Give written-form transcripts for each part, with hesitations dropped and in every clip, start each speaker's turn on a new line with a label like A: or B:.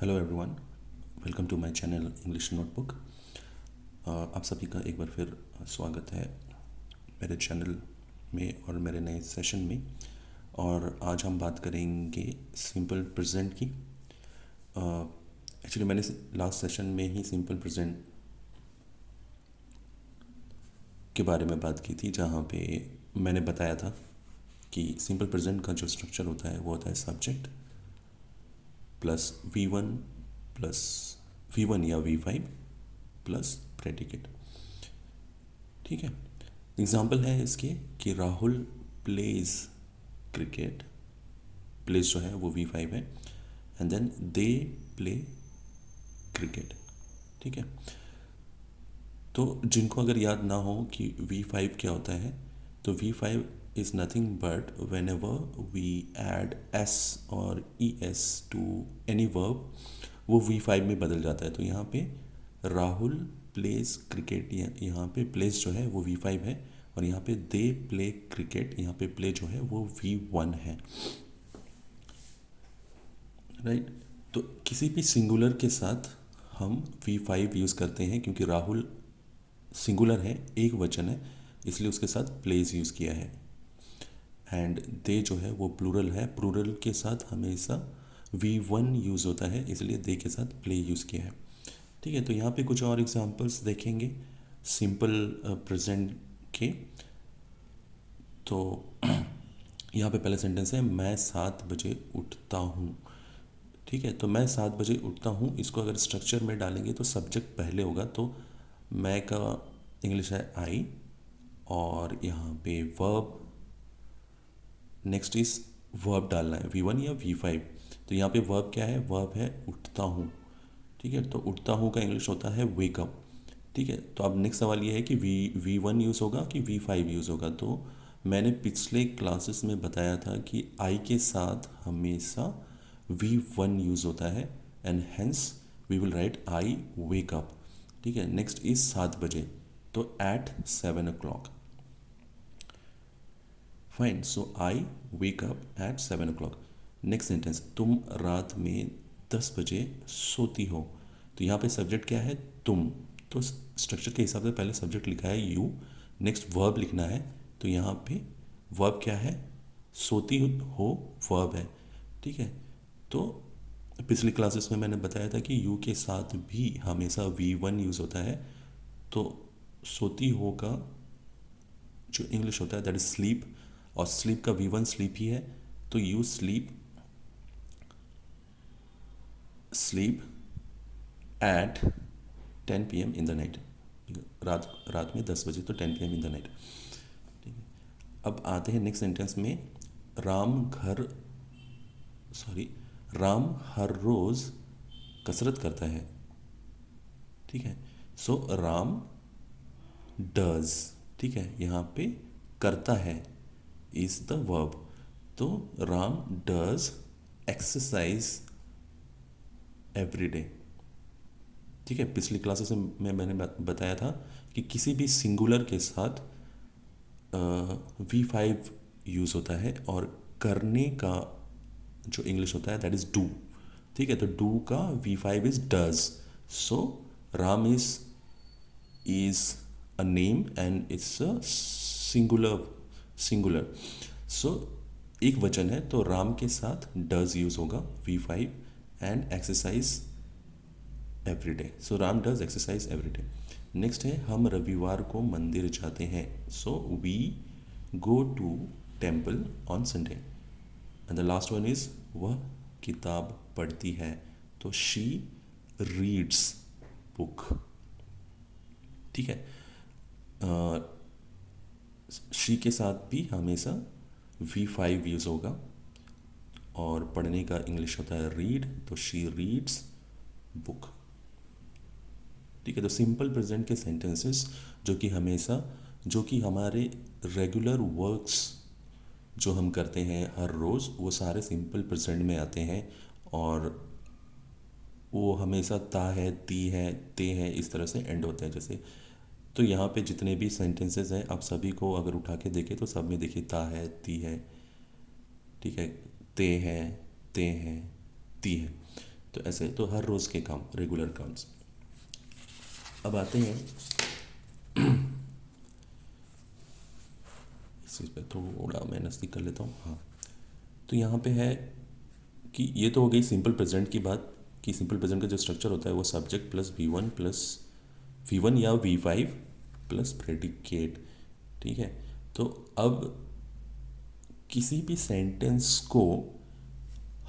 A: Hello everyone, welcome to my channel English notebook. आप सभी का एक बार फिर स्वागत है मेरे चैनल में और मेरे नए सेशन में। और आज हम बात करेंगे सिंपल प्रेजेंट की। एक्चुअली मैंने लास्ट सेशन में ही सिंपल प्रेजेंट के बारे में बात की थी, जहाँ पे मैंने बताया था कि सिंपल प्रेजेंट का जो स्ट्रक्चर होता है वो होता है सब्जेक्ट प्लस वी वन या वी5 प्लस प्रेडिकेट। ठीक है, एग्जाम्पल है इसके कि राहुल प्लेज क्रिकेट। प्लेज जो है वो वी5 है, and then they play cricket. ठीक है, तो जिनको अगर याद ना हो कि वी5 क्या होता है, तो V five is nothing but whenever we add S और E S to any verb, वो वी5 में बदल जाता है। तो यहाँ पे राहुल प्लेज क्रिकेट, यहाँ पे प्लेज जो है वो वी5 है, और यहाँ पे दे प्ले क्रिकेट, यहाँ पे प्ले जो है वो वी1 है। राइट, तो किसी भी सिंगुलर के साथ हम वी5 यूज़ करते हैं, क्योंकि राहुल सिंगुलर है, एक वचन है, इसलिए उसके साथ प्लेज यूज़ किया है। एंड दे जो है वो प्लूरल है, प्लूरल के साथ हमेशा वी1 यूज़ होता है, इसलिए दे के साथ प्ले यूज़ किया है। ठीक है, तो यहाँ पे कुछ और एग्जांपल्स देखेंगे सिंपल प्रेजेंट के। तो यहाँ पे पहला सेंटेंस है, मैं 7 बजे उठता हूँ। ठीक है, तो मैं 7 बजे उठता हूँ, इसको अगर स्ट्रक्चर में डालेंगे तो सब्जेक्ट पहले होगा, तो मैं का इंग्लिश है आई, और यहाँ पे वर्ब, नेक्स्ट इज वर्ब डालना है वी1 या वी5। तो यहाँ पे वर्ब क्या है, वर्ब है उठता हूँ। ठीक है, तो उठता हूँ का इंग्लिश होता है वेकअप। ठीक है, तो अब नेक्स्ट सवाल ये है कि वी1 यूज़ होगा कि वी5 यूज़ होगा। तो मैंने पिछले क्लासेस में बताया था कि आई के साथ हमेशा वी1 यूज़ होता है, and hence we will write I wake up. ठीक है, नेक्स्ट इज 7 बजे, तो at 7 o'clock। Fine, so I wake up at 7 o'clock। Next sentence, तुम रात में 10 बजे सोती हो। तो यहाँ पे सब्जेक्ट क्या है, तुम। तो स्ट्रक्चर के हिसाब से पहले सब्जेक्ट लिखा है यू, नेक्स्ट वर्ब लिखना है। तो यहाँ पे वर्ब क्या है, सोती हो वर्ब है। ठीक है, तो पिछली क्लासेस में मैंने बताया था कि यू के साथ भी हमेशा वी1 यूज़ होता है। तो सोती हो का जो इंग्लिश होता है दैट इज स्लीप, और स्लीप का वी1 स्लीप ही है। तो you sleep at 10 PM in the night. रात रात में 10 बजे, तो 10 PM इन द नाइट। ठीक है, अब आते हैं नेक्स्ट सेंटेंस में, राम घर सॉरी राम हर रोज़ कसरत करता है। ठीक है, सो राम डज। ठीक है, यहाँ पे करता है इज द वर्ब, तो Ram does exercise every day. ठीक है, पिछली क्लासेस में मैंने बताया था कि किसी भी सिंगुलर के साथ वी5 यूज़ होता है, और करने का जो इंग्लिश होता है दैट इज़ डू। ठीक है, तो डू का V five is does. So Ram is a name and it's a singular. So एक वचन है, तो राम के साथ डज यूज होगा V five, and exercise every day. So Ram does exercise every day. Next है, हम रविवार को मंदिर जाते हैं। So we go to temple on Sunday. And the last one is, वह किताब पढ़ती है। तो शी रीड्स बुक। ठीक है, शी के साथ भी हमेशा वी5 यूज़ होगा, और पढ़ने का इंग्लिश होता है रीड, तो शी रीड्स बुक। ठीक है, तो सिंपल प्रेजेंट के सेंटेंसेस जो कि हमारे रेगुलर वर्क्स जो हम करते हैं हर रोज़, वो सारे सिंपल प्रेजेंट में आते हैं, और वो हमेशा ता है, ती है, ते है, इस तरह से एंड होता है। जैसे तो यहाँ पे जितने भी सेंटेंसेस हैं, आप सभी को अगर उठा के देखें तो सब में देखिए ता है, ती है, ठीक है, ते है, ती है। तो ऐसे तो हर रोज़ के काम, रेगुलर काउंट्स। अब आते हैं इस चीज़ पे, थोड़ा मैं नज़दीक कर लेता हूँ। हाँ, तो यहाँ पे है कि ये तो हो गई सिंपल प्रेजेंट की बात, कि सिंपल प्रेजेंट का जो स्ट्रक्चर होता है वो subject plus V1 plus V1 या V5 प्लस प्रेडिकेट। ठीक है, तो अब किसी भी सेंटेंस को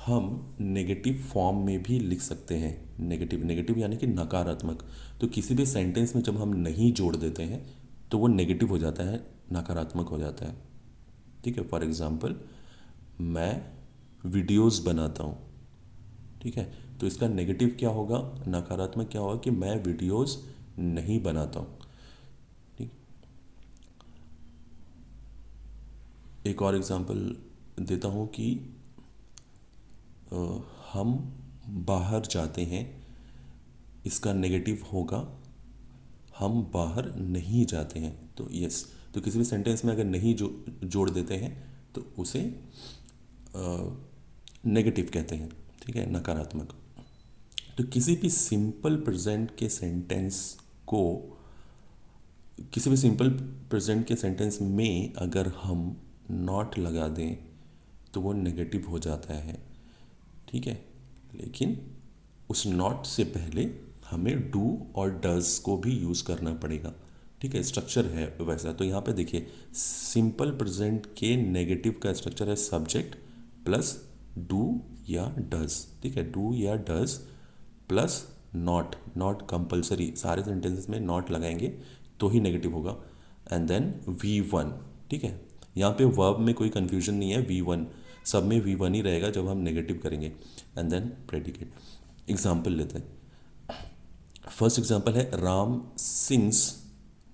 A: हम नेगेटिव फॉर्म में भी लिख सकते हैं। नेगेटिव, नेगेटिव यानी कि नकारात्मक। तो किसी भी सेंटेंस में जब हम नहीं जोड़ देते हैं तो वो नेगेटिव हो जाता है, नकारात्मक हो जाता है। ठीक है, फॉर एग्जांपल मैं वीडियोस बनाता हूँ। ठीक है, तो इसका नेगेटिव क्या होगा, नकारात्मक क्या होगा कि मैं वीडियोस नहीं बनाता हूँ। ठीक, एक और एग्जांपल देता हूँ कि अ, हम बाहर जाते हैं, इसका नेगेटिव होगा हम बाहर नहीं जाते हैं। तो यस, तो किसी भी सेंटेंस में अगर नहीं जोड़ देते हैं तो उसे नेगेटिव कहते हैं। ठीक है, नकारात्मक। तो किसी भी सिंपल प्रेजेंट के सेंटेंस को, किसी भी सिंपल प्रेजेंट के सेंटेंस में अगर हम नॉट लगा दें तो वो नेगेटिव हो जाता है। ठीक है, लेकिन उस नॉट से पहले हमें डू और डज को भी यूज़ करना पड़ेगा। ठीक है, स्ट्रक्चर है वैसा। तो यहाँ पे देखिए, सिंपल प्रेजेंट के नेगेटिव का स्ट्रक्चर है सब्जेक्ट प्लस डू या डज। ठीक है, डू या does plus not, not compulsory, सारे सेंटेंसेस में नॉट लगाएंगे तो ही नेगेटिव होगा। And then V1। ठीक है, यहाँ पे वर्ब में कोई कंफ्यूजन नहीं है, V1 सब में V1 ही रहेगा जब हम नेगेटिव करेंगे। And then predicate. एग्जाम्पल लेते हैं। फर्स्ट एग्जाम्पल है राम सिंग्स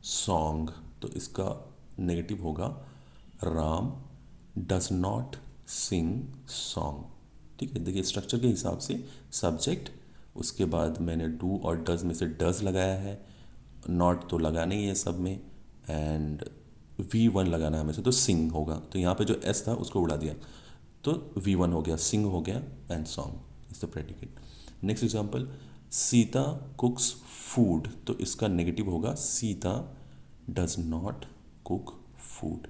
A: सॉन्ग। तो इसका नेगेटिव होगा Ram does not sing song. ठीक है, देखिए स्ट्रक्चर के हिसाब से सब्जेक्ट, उसके बाद मैंने डू और डज में से डज लगाया है, नॉट तो लगाना ही है सब में, एंड V1 लगाना है हमें से, तो सिंग होगा। तो यहाँ पे जो S था उसको उड़ा दिया, तो V1 हो गया, सिंग हो गया, and song is the predicate. Next example, Sita कुक्स food. तो इसका नेगेटिव होगा Sita does not cook food.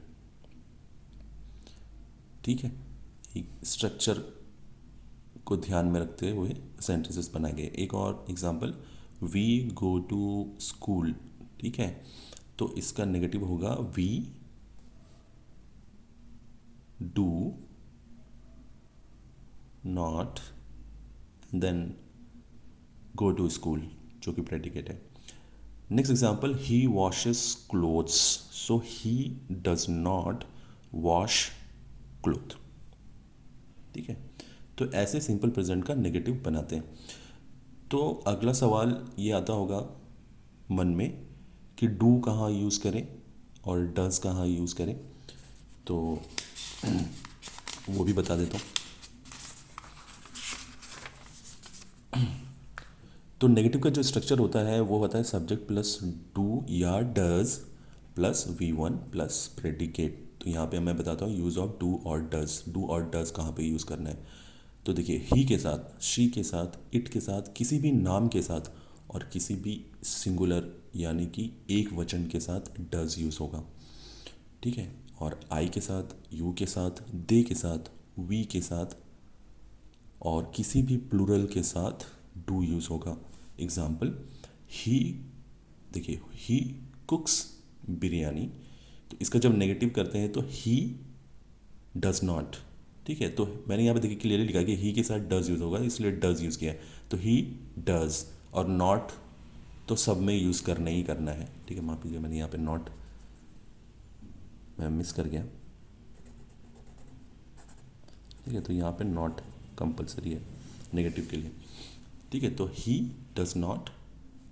A: ठीक है, स्ट्रक्चर को ध्यान में रखते हुए सेंटेंसेस बनाए गए। एक और example, we go to school. ठीक है, तो इसका नेगेटिव होगा we do not then go to school, जो कि प्रेडिकेट है। Next example, he washes clothes. So he does not wash cloth. ठीक है, तो ऐसे सिंपल प्रेजेंट का नेगेटिव बनाते हैं। तो अगला सवाल ये आता होगा मन में कि डू कहाँ यूज़ करें और डज कहाँ यूज़ करें, तो वो भी बता देता हूँ। तो नेगेटिव का जो स्ट्रक्चर होता है वो होता है सब्जेक्ट प्लस डू या does plus V1 plus predicate. तो यहाँ पे मैं बताता हूँ यूज़ ऑफ डू और डज। डू और डज कहाँ पे यूज़ करना है, तो देखिए ही के साथ, शी के साथ, इट के साथ, किसी भी नाम के साथ और किसी भी सिंगुलर यानी कि एक वचन के साथ डज यूज़ होगा। ठीक है, और आई के साथ, यू के साथ, दे के साथ, वी के साथ और किसी भी प्लूरल के साथ डू यूज़ होगा। एग्जाम्पल, ही, देखिए ही कुक्स बिरयानी। तो इसका जब नेगेटिव करते हैं तो ही डज नॉट। ठीक है, तो मैंने यहाँ पे देखिए क्लियरली लिखा कि ही के साथ डज यूज़ होगा, इसलिए डज यूज़ किया है। तो ही डज, और नॉट तो सब में यूज़ करना ही करना है। ठीक है, माफ कीजिए मैंने यहाँ पे नॉट मैं मिस कर गया। ठीक है, तो यहाँ पे नॉट कंपलसरी है नेगेटिव के लिए। ठीक है, तो he does not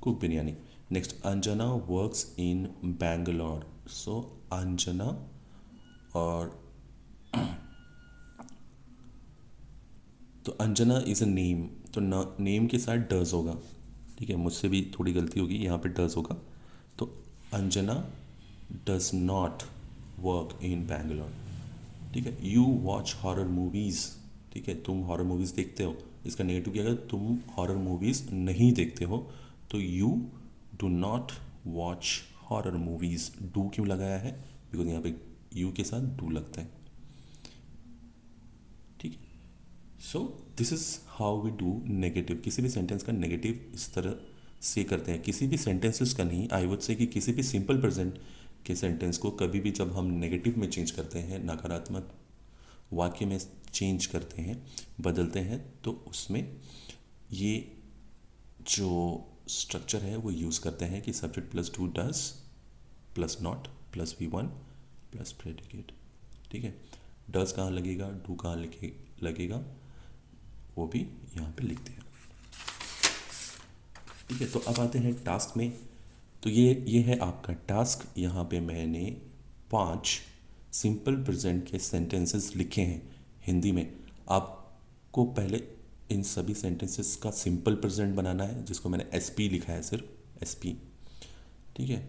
A: cook biryani. Next, Anjana works in Bangalore. So Anjana, और तो अंजना इज़ अ नेम, तो नेम के साथ डज होगा। ठीक है, मुझसे भी थोड़ी गलती होगी, यहाँ पे डज होगा। तो Anjana does not work in Bangalore. ठीक है, यू वॉच हॉरर मूवीज़। ठीक है, तुम हॉरर मूवीज़ देखते हो, इसका नेगेटिव क्या है, तुम हॉरर मूवीज़ नहीं देखते हो, तो you do not watch horror movies. Do क्यों लगाया है, बिकॉज यहाँ पे यू के साथ डू लगता है। ठीक है, so this is how we do negative. किसी भी सेंटेंस का नेगेटिव इस तरह से करते हैं, किसी भी सेंटेंसेस का नहीं, आई वुड से कि किसी भी सिंपल प्रेजेंट के सेंटेंस को कभी भी जब हम नेगेटिव में चेंज करते हैं, नकारात्मक वाक्य में चेंज करते हैं, बदलते हैं, तो उसमें ये जो स्ट्रक्चर है वो यूज़ करते हैं कि subject plus do does plus not plus V1 plus predicate. ठीक है, डज कहाँ लगेगा, डू कहाँ लगेगा, वो भी यहाँ पे लिखते हैं। ठीक है, तो अब आते हैं टास्क में। तो ये है आपका टास्क। यहाँ पे मैंने 5 सिंपल प्रेजेंट के सेंटेंसेस लिखे हैं हिंदी में। आपको पहले इन सभी सेंटेंसेस का सिंपल प्रेजेंट बनाना है, जिसको मैंने SP लिखा है, सिर्फ SP। ठीक है,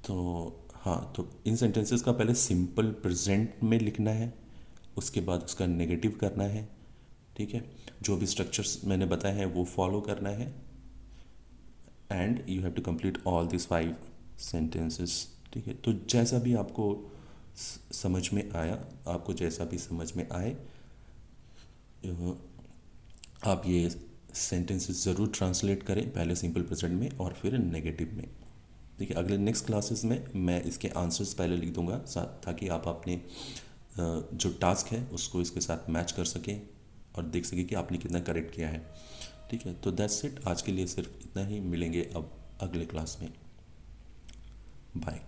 A: तो हाँ, तो इन सेंटेंसेस का पहले सिंपल प्रेजेंट में लिखना है, उसके बाद उसका नेगेटिव करना है। ठीक है, जो भी स्ट्रक्चर्स मैंने बताए हैं वो फॉलो करना है, and you have to complete all this 5 sentences. ठीक है, तो जैसा भी आपको समझ में आया, आपको जैसा भी समझ में आए, आप ये सेंटेंसेस ज़रूर ट्रांसलेट करें, पहले सिंपल प्रेजेंट में और फिर नेगेटिव में। ठीक है, अगले नेक्स्ट क्लासेस में मैं इसके आंसर्स पहले लिख दूंगा, ताकि आप अपने जो टास्क है उसको इसके साथ मैच कर सकें और देख सकें कि आपने कितना करेक्ट किया है। ठीक है, तो दैट्स इट, आज के लिए सिर्फ इतना ही। मिलेंगे अब अगले क्लास में। बाय।